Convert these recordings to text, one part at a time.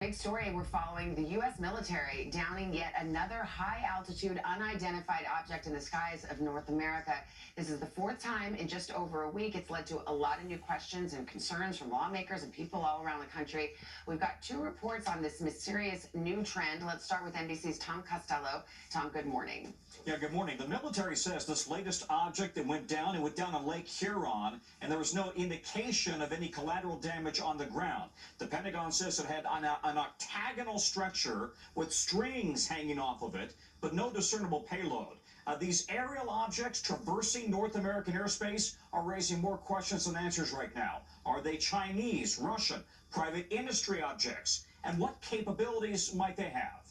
Big story, we're following the U.S. military downing yet another high-altitude unidentified object in the skies of North America. This is the fourth time in just over a week. It's led to a lot of new questions and concerns from lawmakers and people all around the country. We've got two reports on this mysterious new trend. Let's start with NBC's Tom Costello. Tom, good morning. Yeah, good morning. The military says this latest object that went down on Lake Huron, and there was no indication of any collateral damage on the ground. The Pentagon says it had an octagonal structure with strings hanging off of it, but no discernible payload. These aerial objects traversing North American airspace are raising more questions than answers right now. Are they Chinese, Russian, private industry objects? And what capabilities might they have?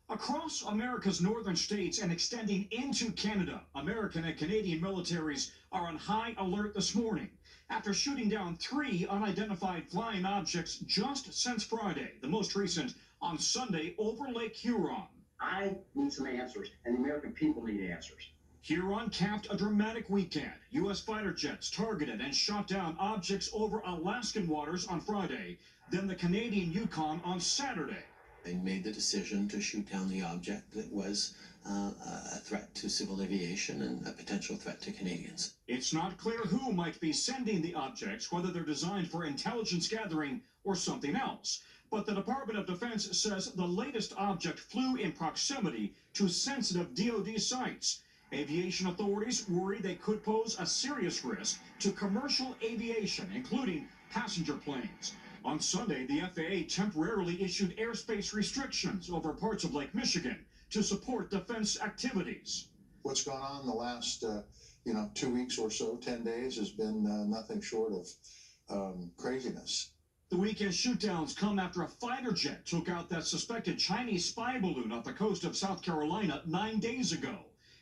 Across America's northern states and extending into Canada, American and Canadian militaries are on high alert this morning after shooting down 3 unidentified flying objects just since Friday, the most recent on Sunday over Lake Huron. I need some answers, and the American people need answers. Huron capped a dramatic weekend. U.S. fighter jets targeted and shot down objects over Alaskan waters on Friday, then the Canadian Yukon on Saturday. They made the decision to shoot down the object that was a threat to civil aviation and a potential threat to Canadians. It's not clear who might be sending the objects, whether they're designed for intelligence gathering or something else. But the Department of Defense says the latest object flew in proximity to sensitive DoD sites. Aviation authorities worry they could pose a serious risk to commercial aviation, including passenger planes. On Sunday, the FAA temporarily issued airspace restrictions over parts of Lake Michigan to support defense activities. What's gone on the last, 2 weeks or so, 10 days, has been nothing short of craziness. The weekend shootdowns come after a fighter jet took out that suspected Chinese spy balloon off the coast of South Carolina 9 days ago,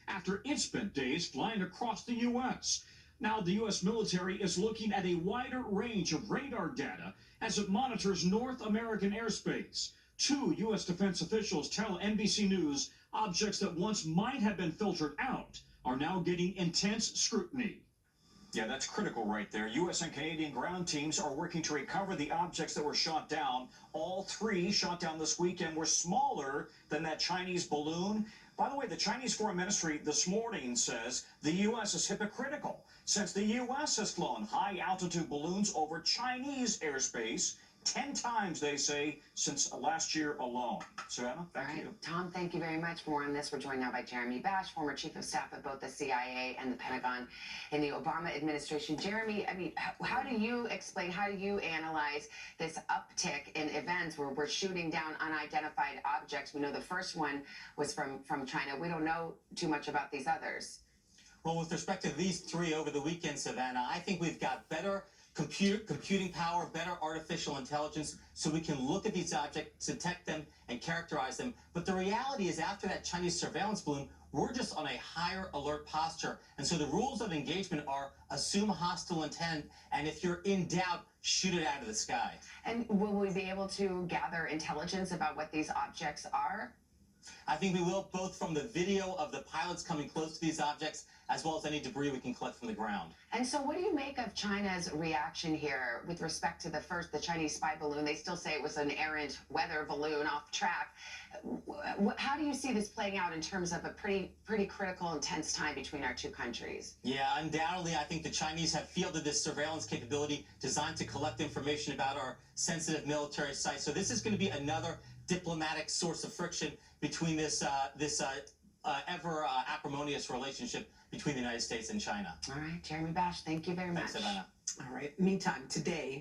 after it spent days flying across the U.S. Now the U.S. military is looking at a wider range of radar data as it monitors North American airspace. 2 U.S. defense officials tell NBC News objects that once might have been filtered out are now getting intense scrutiny. Yeah, that's critical right there. U.S. and Canadian ground teams are working to recover the objects that were shot down. All 3 shot down this weekend were smaller than that Chinese balloon. By the way, the Chinese Foreign Ministry this morning says the U.S. is hypocritical, since the U.S. has flown high-altitude balloons over Chinese airspace 10 times, they say, since last year alone. Savannah, back to you. Tom, thank you very much. For more on this, we're joined now by Jeremy Bash, former chief of staff at both the CIA and the Pentagon in the Obama administration. Jeremy, how do you explain, how do you analyze this uptick in events where we're shooting down unidentified objects? We know the first one was from China. We don't know too much about these others. Well, with respect to these 3 over the weekend, Savannah, I think we've got better computing power, better artificial intelligence, so we can look at these objects, detect them, and characterize them. But the reality is, after that Chinese surveillance balloon, we're just on a higher alert posture. And so the rules of engagement are assume hostile intent, and if you're in doubt, shoot it out of the sky. And will we be able to gather intelligence about what these objects are? I think we will, both from the video of the pilots coming close to these objects, as well as any debris we can collect from the ground. And so what do you make of China's reaction here with respect to the Chinese spy balloon? They still say it was an errant weather balloon off track. How do you see this playing out in terms of a pretty critical, intense time between our 2 countries? Yeah, undoubtedly, I think the Chinese have fielded this surveillance capability designed to collect information about our sensitive military sites. So this is going to be another diplomatic source of friction between this ever acrimonious relationship between the United States and China. All right, Jeremy Bash, thank you very much. Thanks, Savannah. All right, meantime, today,